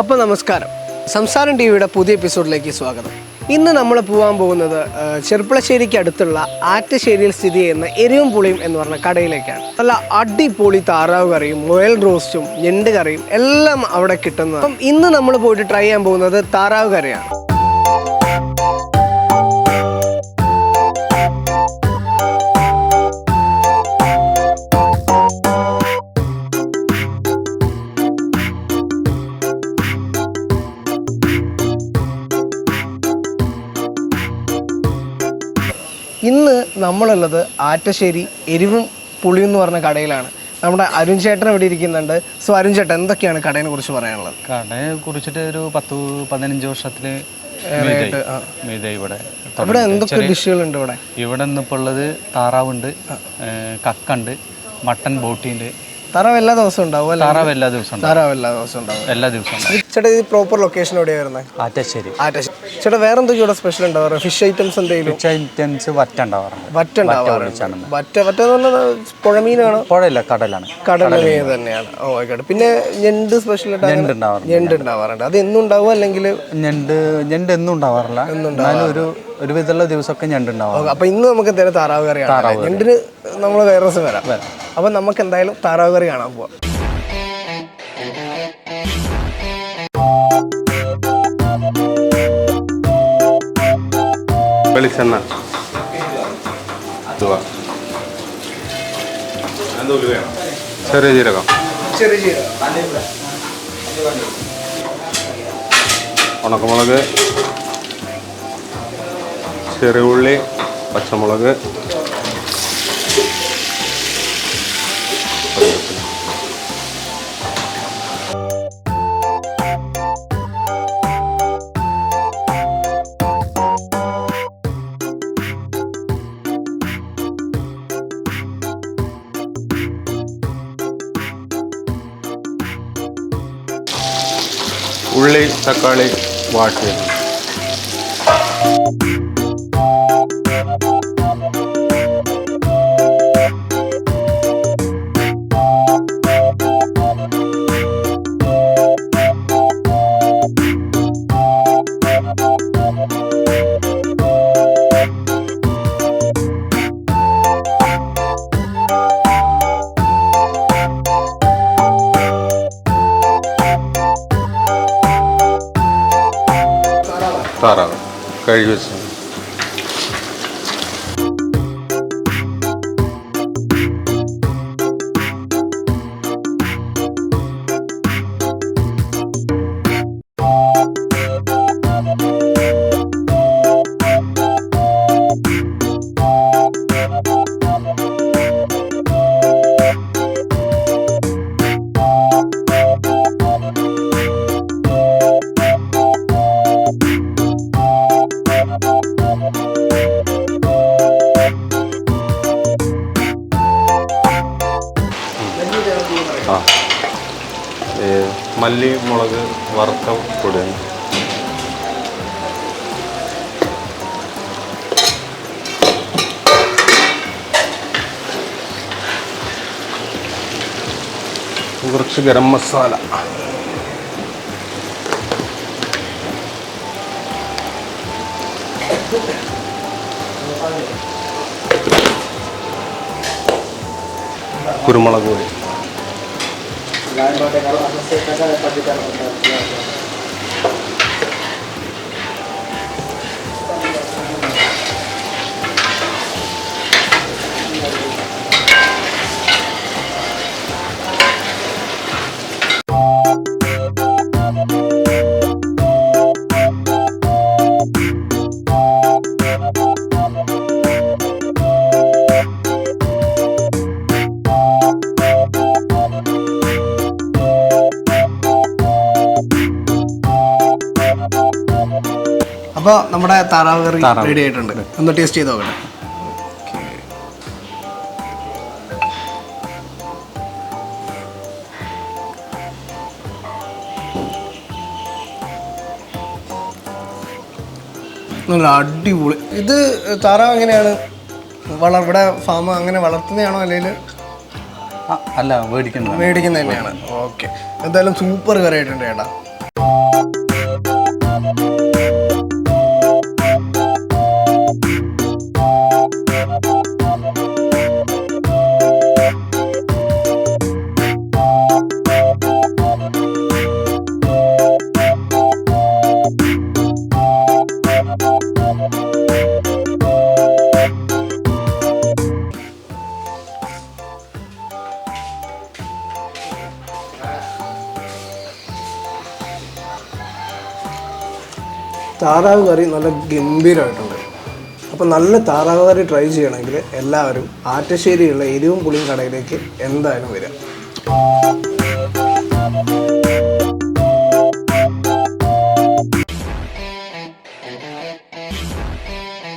അപ്പോൾ നമസ്കാരം, സംസാരം ടിവിയുടെ പുതിയ എപ്പിസോഡിലേക്ക് സ്വാഗതം. ഇന്ന് നമ്മൾ പോകാൻ പോകുന്നത് ചെർപ്പളശ്ശേരിക്ക് അടുത്തുള്ള ആറ്റശ്ശേരിയിൽ സ്ഥിതി ചെയ്യുന്ന എരിവും പുളിയും എന്ന് പറഞ്ഞ കടയിലേക്കാണ്. നല്ല അടിപൊളി താറാവ് കറിയും മുയൽ റോസ്റ്റും ഞണ്ട് കറിയും എല്ലാം അവിടെ കിട്ടുന്നത്. അപ്പം ഇന്ന് നമ്മൾ പോയിട്ട് ട്രൈ ചെയ്യാൻ പോകുന്നത് താറാവ് കറിയാണ്. ഇന്ന് നമ്മളുള്ളത് ആറ്റശ്ശേരി എരിവും പുളിയും എന്ന് പറഞ്ഞ കടയിലാണ്. നമ്മുടെ അരുൺ ചേട്ടൻ ഇവിടെ ഇരിക്കുന്നുണ്ട്. സോ അരുൺ ചേട്ടൻ, എന്തൊക്കെയാണ് കടയെ കുറിച്ച് പറയാനുള്ളത്? കടയെ കുറിച്ചിട്ട് ഒരു 10-15 വർഷത്തിന് ഇവിടെ എന്തൊക്കെ ഡിഷുകളുണ്ട്? ഇവിടെ ഇന്നിപ്പോൾ ഉള്ളത് താറാവുണ്ട്, കക്കുണ്ട്, മട്ടൻ ബോട്ടിയുണ്ട്. താറാവ് എല്ലാ ദിവസവും ഉണ്ടാവും അല്ലേ? താറാവ് എല്ലാ ദിവസവും ഉണ്ടാവും. എല്ലാ ദിവസവും. ചേട്ടാ, ഇത് പ്രോപ്പർ ലൊക്കേഷൻ എവിടെയാണ് വരുന്നത്? ആറ്റശ്ശേരി. ചേട്ടാ, വേറെ എന്തൊക്കെയാണ് സ്പെഷ്യൽ ഉണ്ടാവാറ്? ഫിഷ് ഐറ്റംസ് എന്തെങ്കിലും? ഫിഷ് ഐറ്റംസ് വറ്റ ഉണ്ടാവാറുണ്ട്. വറ്റ എന്ന് പറഞ്ഞാൽ പുഴമീനാണോ? പുഴയില്ല, കടലാണ്. കടൽ മീൻ തന്നെയാണ്. ഓ ആയിക്കോട്ടെ. പിന്നെ ഞണ്ട് സ്പെഷ്യൽ ഞണ്ട് ഉണ്ടാവാറുണ്ട്. അത് എന്നും ഉണ്ടാവും അല്ലെങ്കിൽ? ഞണ്ട് എന്നും ഉണ്ടാവാറില്ല, എന്നാലും ഒരു വിധമുള്ള ദിവസമൊക്കെ ഞണ്ട് ഉണ്ടാവും. അപ്പൊ ഇന്ന് നമുക്ക് എന്തായാലും താറാവ് കറിയാണ്. ഞണ്ടിന് നമ്മൾ വേറെ ദിവസം വരാം. അപ്പൊ നമുക്ക് എന്തായാലും താറാവ് കറി കാണാൻ പോവാം. വെളിച്ചെണ്ണ, ചെറിയ ജീരകം, ഉണക്കമുളക്, ചെറിയ ഉള്ളി, പച്ചമുളക്, ഉള്ളി, തക്കാളി വാട്ടി. താറാവ് കഴുകി വെച്ചു. മല്ലി മുളക് വറുത്ത പൊടിയാണ്. കുറച്ച് ഗരം മസാല, കുരുമുളക് പൊടി, അപ്പോൾ നമ്മുടെ താറാവ് കറി റെഡി ആയിട്ടുണ്ട്. ഒന്ന് ടേസ്റ്റ് ചെയ്ത് നോക്കട്ടെ. നല്ല അടിപൊളി. ഇത് താറാവ് എങ്ങനെയാണ് ഇവിടെ ഫാം അങ്ങനെ വളർത്തുന്നതാണോ അല്ലെങ്കിൽ? അല്ല, മേടിക്കുന്നത് തന്നെയാണ്. ഓക്കെ, എന്തായാലും സൂപ്പർ കറി ആയിട്ടുണ്ട് ചേട്ടാ. താറാവ് കറി നല്ല ഗംഭീരമായിട്ടുണ്ട്. അപ്പോൾ നല്ല താറാവ് കറി ട്രൈ ചെയ്യണമെങ്കിൽ എല്ലാവരും ആറ്റശ്ശേരിയുള്ള എരിവും പുളിയും കടയിലേക്ക് എന്തായാലും വരിക.